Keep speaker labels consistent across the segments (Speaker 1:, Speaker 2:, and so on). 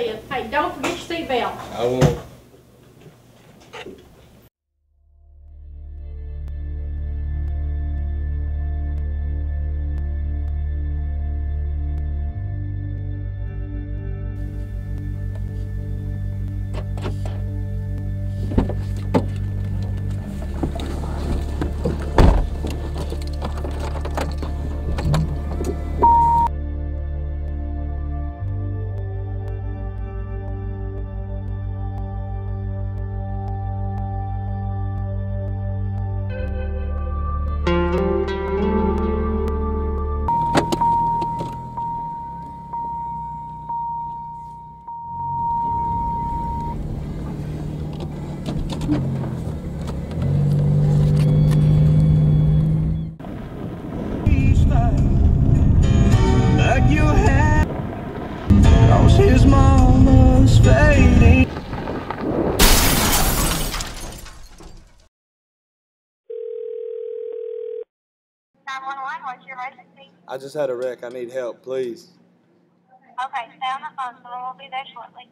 Speaker 1: is. Hey, don't forget your seatbelt.
Speaker 2: I won't.
Speaker 3: Like you had, cause his mama's fading.
Speaker 4: 911, what's your emergency?
Speaker 2: I just had a wreck. I need help, please.
Speaker 4: Okay, stay on the phone, someone will be there shortly.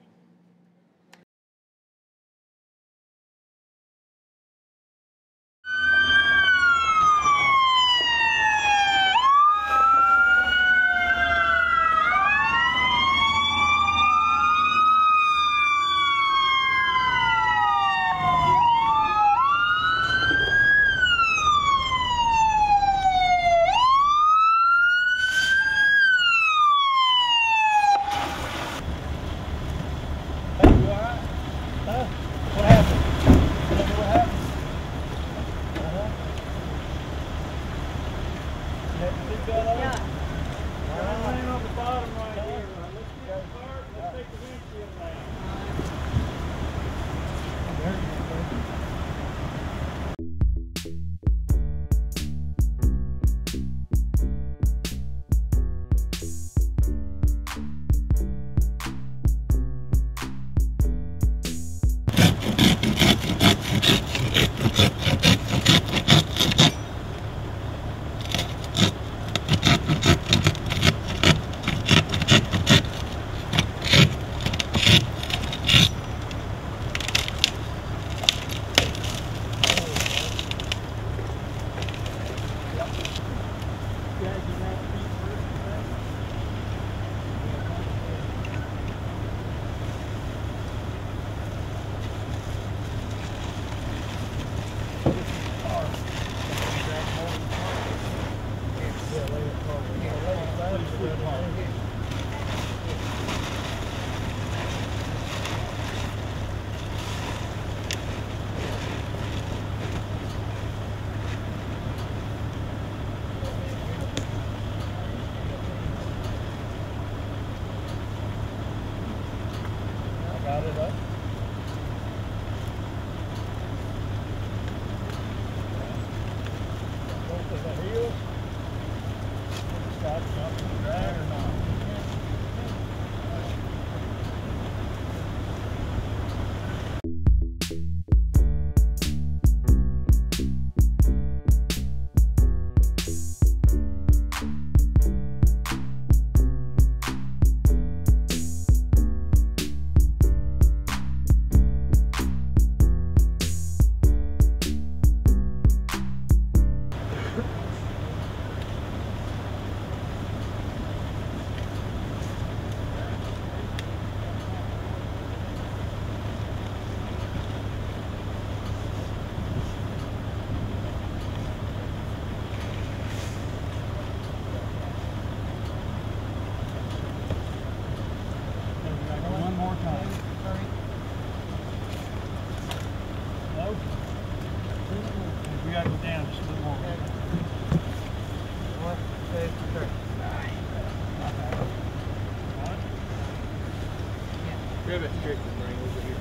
Speaker 2: Grab it straight from right over here.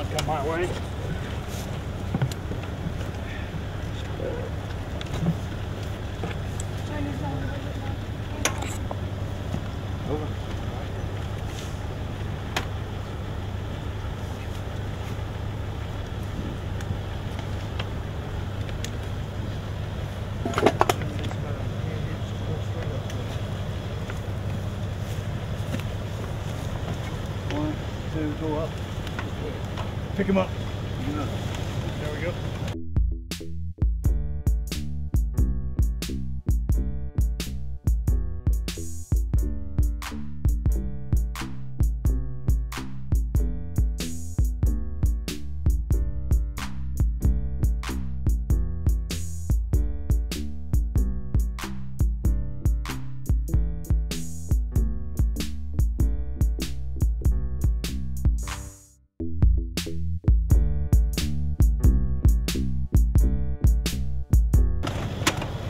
Speaker 5: I'll come my way. Over. One, two, go up. Pick him up. There we go.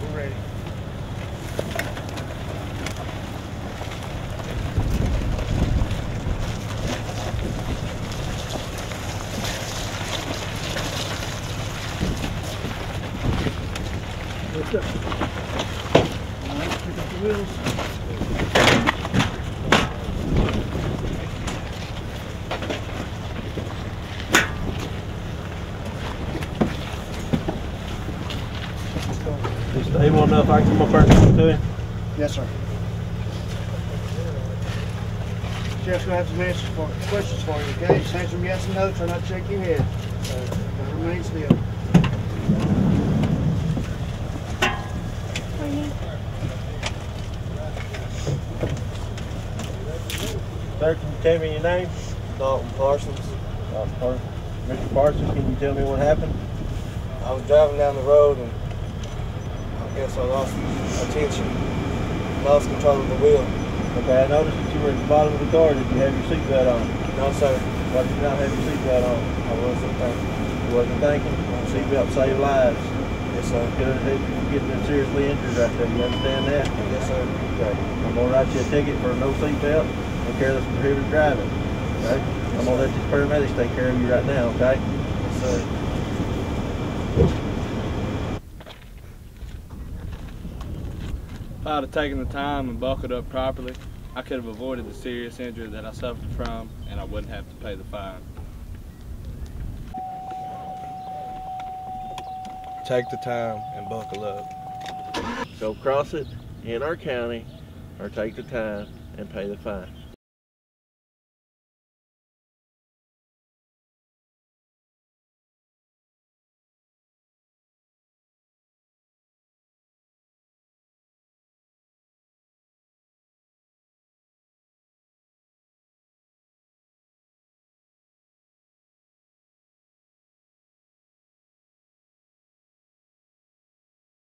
Speaker 5: We're ready. Lift up. All right, pick up the wheels.
Speaker 6: Is he stable enough I can come up there and talk to him?
Speaker 5: Yes, sir. Sheriff's gonna have some questions for you, okay? Just answer them yes and no, try not to shake your head. Remain still.
Speaker 6: Sir, can you tell me your name?
Speaker 2: Dalton Parsons.
Speaker 6: Mr. Parsons, can you tell me what happened?
Speaker 2: I was driving down the road and I guess I lost attention, lost control of the wheel.
Speaker 6: Okay, I noticed that you were at the bottom of the car. Did you have your seatbelt on?
Speaker 2: No, sir.
Speaker 6: Why did you not have your seatbelt on?
Speaker 2: I wasn't thinking.
Speaker 6: You wasn't thinking? Seatbelt save lives.
Speaker 2: Yes, sir.
Speaker 6: Could have getting seriously injured right there. You understand that?
Speaker 2: Yes, sir.
Speaker 6: Okay. I'm gonna write you a ticket for no seatbelt and careless and prohibited driving. Okay? I'm gonna let these paramedics take care of you right now, okay?
Speaker 2: Yes, sir.
Speaker 7: If I'd have taken the time and buckled up properly, I could have avoided the serious injury that I suffered from, and I wouldn't have to pay the fine.
Speaker 2: Take the time and buckle up.
Speaker 6: Go cross it in our county or take the time and pay the fine.